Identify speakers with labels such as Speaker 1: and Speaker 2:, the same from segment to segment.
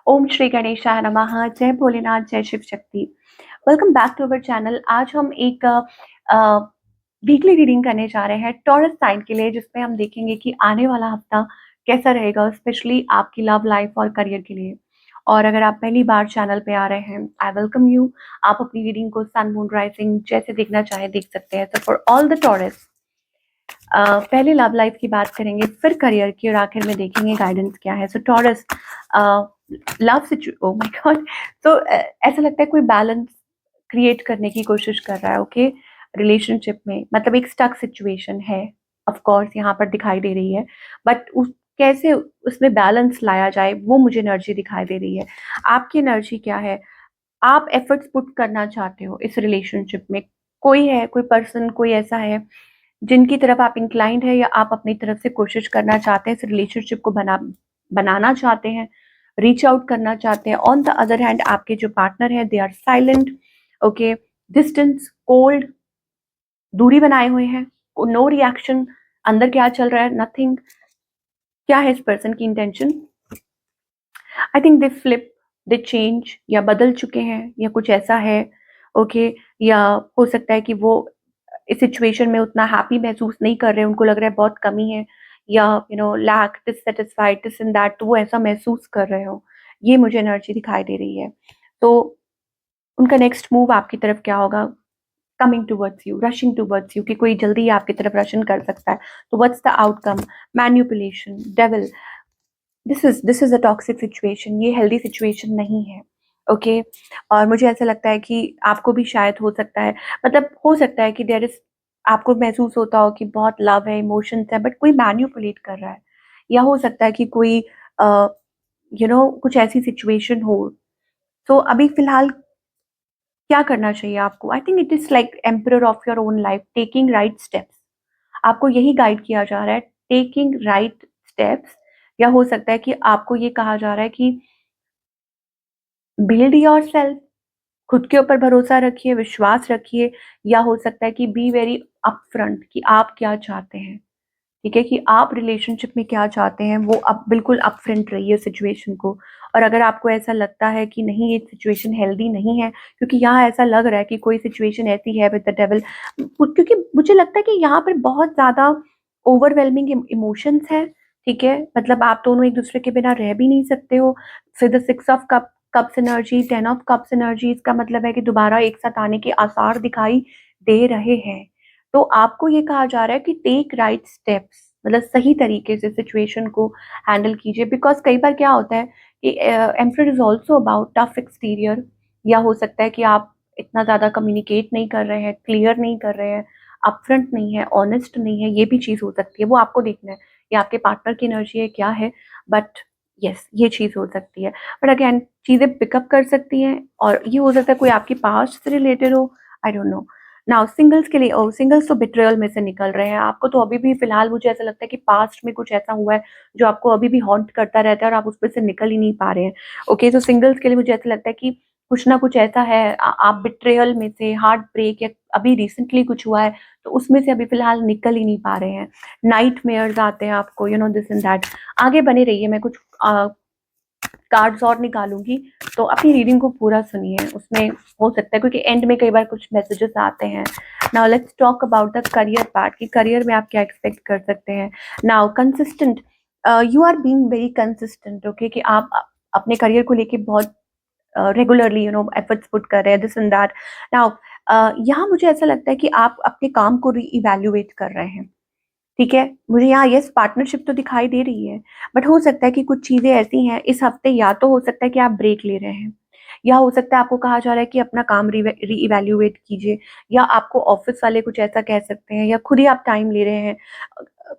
Speaker 1: ओम श्री गणेशाय नमः। जय भोलेनाथ, जय Shiv Shakti. Welcome back to our channel. आज हम एक वीकली रीडिंग करने जा रहे हैं टॉरस साइन के लिए, जिसमें हम देखेंगे कि आने वाला हफ्ता कैसा रहेगा, स्पेशली आपकी लव लाइफ और करियर के लिए। और अगर आप पहली बार चैनल पे आ रहे हैं, आई वेलकम यू। आप अपनी रीडिंग को सन, मून, राइजिंग जैसे देखना चाहें देख सकते हैं। तो फॉर ऑल द टॉरस, पहले लव लाइफ की बात करेंगे, फिर करियर की, और आखिर में देखेंगे गाइडेंस क्या है। So Taurus, love situation, oh my god. तो ऐसा लगता है कोई बैलेंस क्रिएट करने की कोशिश कर रहा है, ओके, रिलेशनशिप में। मतलब एक स्टक सिचुएशन है, ऑफ कोर्स यहाँ पर दिखाई दे रही है, बट उस कैसे उसमें बैलेंस लाया जाए, वो मुझे एनर्जी दिखाई दे रही है। आपकी एनर्जी क्या है? आप एफर्ट्स पुट करना चाहते हो इस रिलेशनशिप में। कोई है, कोई पर्सन, कोई ऐसा है जिनकी तरफ आप इंक्लाइंड है, या आप अपनी तरफ से कोशिश करना चाहते हैं, इस रिलेशनशिप को बनाना चाहते हैं, रीच आउट करना चाहते हैं। ऑन द अदर हैंड, आपके जो पार्टनर है, they are silent, okay, distance, cold, दूरी बनाए हुए हैं, नो रिएक्शन। अंदर क्या चल रहा है? नथिंग। क्या है इस पर्सन की intention? I think they flip, they change, या बदल चुके हैं, या कुछ ऐसा है, ओके। या हो सकता है कि वो इस सिचुएशन में उतना हैप्पी महसूस नहीं कर रहे हैं, उनको लग रहा है बहुत कमी है, या lack, dissatisfied, this and that, तो वो ऐसा महसूस कर रहे हो। ये मुझे एनर्जी दिखाई दे रही है। तो उनका नेक्स्ट मूव आपकी तरफ क्या होगा? Coming towards you, rushing towards you, कि कोई जल्दी ही आपकी तरफ रशन कर सकता है। तो what's the outcome? Manipulation, devil. This is a toxic situation. ये हेल्दी सिचुएशन नहीं है, ओके। और मुझे ऐसा लगता है कि आपको भी शायद हो सकता है, मतलब हो सकता है कि देयर इज, आपको महसूस होता हो कि बहुत लव है, इमोशंस है, बट कोई मैन्युपुलेट कर रहा है। या हो सकता है कि कोई कुछ ऐसी सिचुएशन हो। तो अभी फिलहाल क्या करना चाहिए आपको? I think it is like emperor of your own life, taking right steps. आपको यही गाइड किया जा रहा है, टेकिंग राइट स्टेप्स। या हो सकता है कि आपको ये कहा जा रहा है कि बिल्ड योरसेल्फ, खुद के ऊपर भरोसा रखिए, विश्वास रखिए। या हो सकता है कि बी वेरी अपफ्रंट, कि आप क्या चाहते हैं, ठीक है, कि आप रिलेशनशिप में क्या चाहते हैं, वो अब बिल्कुल अपफ्रंट रहिए सिचुएशन को। और अगर आपको ऐसा लगता है कि नहीं, ये सिचुएशन हेल्दी नहीं है, क्योंकि यहाँ ऐसा लग रहा है कि कोई सिचुएशन ऐसी है विद द डेविल, क्योंकि मुझे लगता है कि यहाँ पर बहुत ज़्यादा ओवरवेलमिंग इमोशंस हैं, ठीक है। मतलब आप दोनों एक दूसरे के बिना रह भी नहीं सकते हो। फिर the six of cups energy, 10 of cups energy, इसका मतलब है कि दोबारा एक साथ आने के आसार दिखाई दे रहे हैं। तो आपको ये कहा जा रहा है कि टेक राइट स्टेप्स, मतलब सही तरीके से सिचुएशन को हैंडल कीजिए। बिकॉज कई बार क्या होता है कि emperor is also about tough exterior. या हो सकता है कि आप इतना ज़्यादा कम्युनिकेट नहीं कर रहे हैं, क्लियर नहीं कर रहे हैं, अपफ्रंट नहीं है, ऑनेस्ट नहीं है। ये भी चीज़ हो सकती है, वो आपको देखना है, ये आपके पार्टनर की एनर्जी है क्या है। बट यस, ये चीज़ हो सकती है। बट अगेन, चीज़ें पिकअप कर सकती हैं, और ये हो सकता है कोई आपकी पास्ट से रिलेटेड हो, I don't know. Now singles के लिए, ओ सिंगल्स तो बिट्रेयल में से निकल रहे हैं। आपको तो अभी भी फिलहाल मुझे ऐसा लगता है कि पास्ट में कुछ ऐसा हुआ है जो आपको अभी भी हॉन्ट करता रहता है, और आप उसमें से निकल ही नहीं पा रहे हैं। ओके, तो सिंगल्स के लिए मुझे ऐसा लगता है कि कुछ ना कुछ ऐसा है, आप बिट्रेयल में से, हार्ट ब्रेक, या अभी रिसेंटली कुछ हुआ है, तो उसमें से अभी फिलहाल निकल ही नहीं पा रहे हैं। नाइट मेयर्स आते हैं आपको, दिस एंड दैट। आगे बने रहिए, मैं कुछ कार्ड्स और निकालूंगी, तो अपनी रीडिंग को पूरा सुनिए, उसमें हो सकता है, क्योंकि एंड में कई बार कुछ मैसेजेस आते हैं। Now let's talk about the career part, कि करियर में आप क्या एक्सपेक्ट कर सकते हैं। Now consistent, you are being very consistent, okay, कि आप अपने करियर को लेके बहुत रेगुलरली एफर्ट्स पुट कर रहे हैं, दिस एंड दैट। नाउ यहाँ मुझे ऐसा लगता है कि आप अपने काम को री इवेल्युएट कर रहे हैं, ठीक है। मुझे यहाँ यस पार्टनरशिप तो दिखाई दे रही है, बट हो सकता है कि कुछ चीज़ें ऐसी हैं इस हफ्ते, या तो हो सकता है कि आप ब्रेक ले रहे हैं, या हो सकता है आपको कहा जा रहा है कि अपना काम री इवेल्युएट कीजिए, या आपको ऑफिस वाले कुछ ऐसा कह सकते हैं, या खुद ही आप टाइम ले रहे हैं,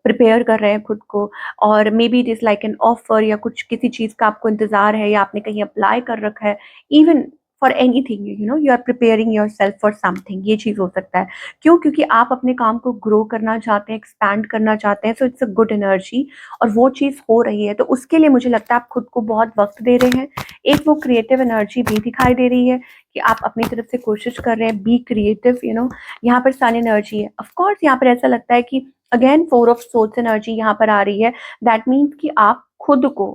Speaker 1: प्रिपेयर कर रहे हैं खुद को। और may be it is like an offer, या कुछ किसी चीज़ का आपको इंतज़ार है, या आपने कहीं अप्लाई कर रखा है, even for anything, you are preparing yourself for something. ये चीज़ हो सकता है। क्यों? क्योंकि आप अपने काम को ग्रो करना चाहते हैं, एक्सपैंड करना चाहते हैं, so it's a good energy, और वो चीज़ हो रही है। तो उसके लिए मुझे लगता है आप खुद को बहुत वक्त दे रहे हैं। एक वो क्रिएटिव एनर्जी भी दिखाई दे रही है, कि आप अपनी तरफ से कोशिश कर रहे हैं, बी क्रिएटिव, यहाँ पर सन एनर्जी है। ऑफकोर्स यहाँ पर ऐसा लगता है कि अगेन 4 ऑफ सोर्ड्स एनर्जी यहाँ पर आ रही है। दैट मीन्स कि आप खुद को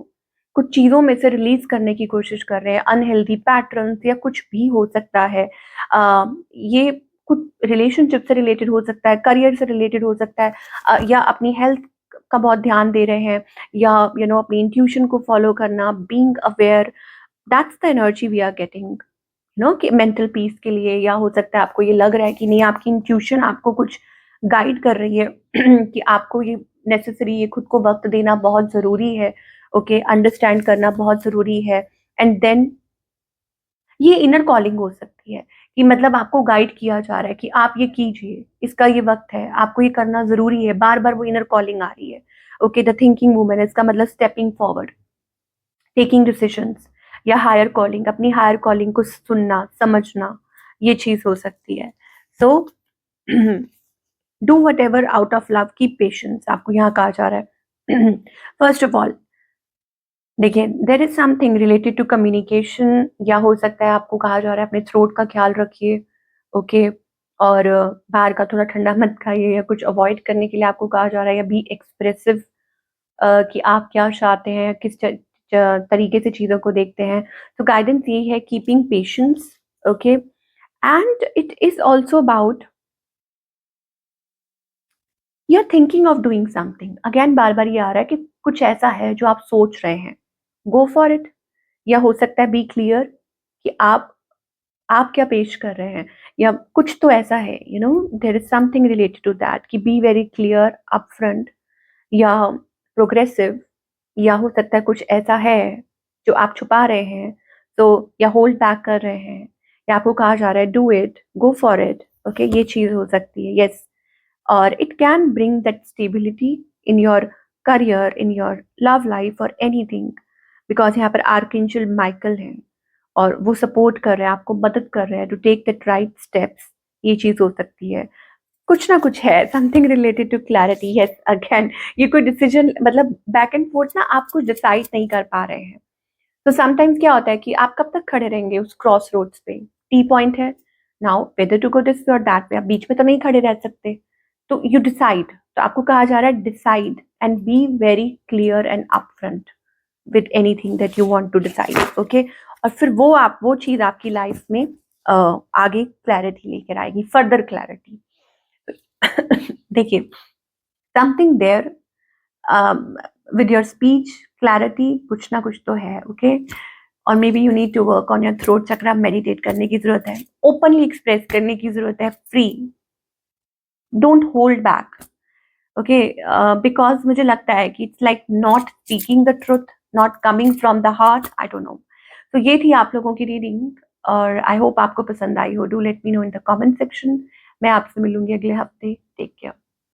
Speaker 1: कुछ चीज़ों में से रिलीज़ करने की कोशिश कर रहे हैं, अनहेल्दी पैटर्न्स या कुछ भी हो सकता है। ये कुछ रिलेशनशिप से रिलेटेड हो सकता है, करियर से रिलेटेड हो सकता है, या अपनी हेल्थ का बहुत ध्यान दे रहे हैं, या अपनी इंट्यूशन को फ़ॉलो करना, being aware, that's the energy we are getting, कि मेंटल पीस के लिए। या हो सकता है आपको ये लग रहा है कि नहीं, आपकी इंट्यूशन आपको कुछ गाइड कर रही है कि आपको ये नेसेसरी, ये खुद को वक्त देना बहुत ज़रूरी है, ओके, अंडरस्टैंड करना बहुत ज़रूरी है। एंड देन ये इनर कॉलिंग हो सकती है कि मतलब आपको गाइड किया जा रहा है कि आप ये कीजिए, इसका ये वक्त है, आपको ये करना ज़रूरी है, बार-बार वो इनर कॉलिंग आ रही है। ओके, द थिंकिंग वूमन, इसका मतलब स्टेपिंग फॉरवर्ड, टेकिंग डिसीजंस, या हायर कॉलिंग, अपनी हायर कॉलिंग को सुनना, समझना, ये चीज़ हो सकती है। So do whatever out of love, keep patience, आपको यहाँ कहा जा रहा है। फर्स्ट ऑफ ऑल देखिए, there is something related to communication, या हो सकता है आपको कहा जा रहा है अपने थ्रोट का ख़्याल रखिए, ओके? और बाहर का थोड़ा ठंडा मत खाइए, या कुछ अवॉइड करने के लिए आपको कहा जा रहा है, या बी एक्सप्रेसिव, कि आप क्या चाहते हैं, किस तरीके से चीज़ों को देखते हैं। तो गाइडेंस यही है, keeping patience, okay? And it is also about you are thinking of doing something. Again बार-बार ये आ रहा है कि कुछ ऐसा है जो आप सोच रहे हैं, गो फॉर इट। या हो सकता है बी क्लियर कि आप क्या पेश कर रहे हैं, या कुछ तो ऐसा है, there is something related to that, कि बी वेरी क्लियर, अपफ्रंट, या प्रोग्रेसिव, या हो सकता है कुछ ऐसा है जो आप छुपा रहे हैं, तो या होल्ड बैक कर रहे हैं, या आपको कहा जा रहा है do it, go for it, okay, ये चीज़ हो सकती है, यस। और it can bring that stability in your career, in your love life और एनीथिंग, बिकॉज़ यहाँ पर आर्कएंजल माइकल हैं और वो सपोर्ट कर रहे हैं, आपको मदद कर रहे हैं to take that right steps, ये चीज़ हो सकती है। कुछ ना कुछ है, something related to clarity, yes, again ये कोई डिसीजन, मतलब बैक एंड फोर्थ ना, आप कुछ डिसाइड नहीं कर पा रहे हैं। तो समटाइम्स क्या होता है कि आप कब तक खड़े रहेंगे उस क्रॉस रोड्स पे, टी पॉइंट है, now whether to go this और दैट वे, आप बीच में तो नहीं खड़े रह सकते, तो यू डिसाइड। तो आपको कहा जा रहा है decide and be very clear and upfront with anything that you want to decide, okay? और फिर वो चीज़ आपकी लाइफ में आगे क्लैरिटी लेकर आएगी, फर्दर क्लैरिटी। देखिए, something there with your speech clarity, कुछ ना कुछ तो है, ओके? और maybe you need to work on your throat chakra, meditate करने की जरूरत है, ओपनली एक्सप्रेस करने की जरूरत है, free, don't hold back, okay? Because मुझे लगता है कि it's like not speaking the truth, not coming from the heart, I don't know. तो ये थी आप लोगों की रीडिंग, और आई होप आपको पसंद आई हो। Do let me know in the comment section. मैं आपसे मिलूंगी अगले हफ्ते। Take care.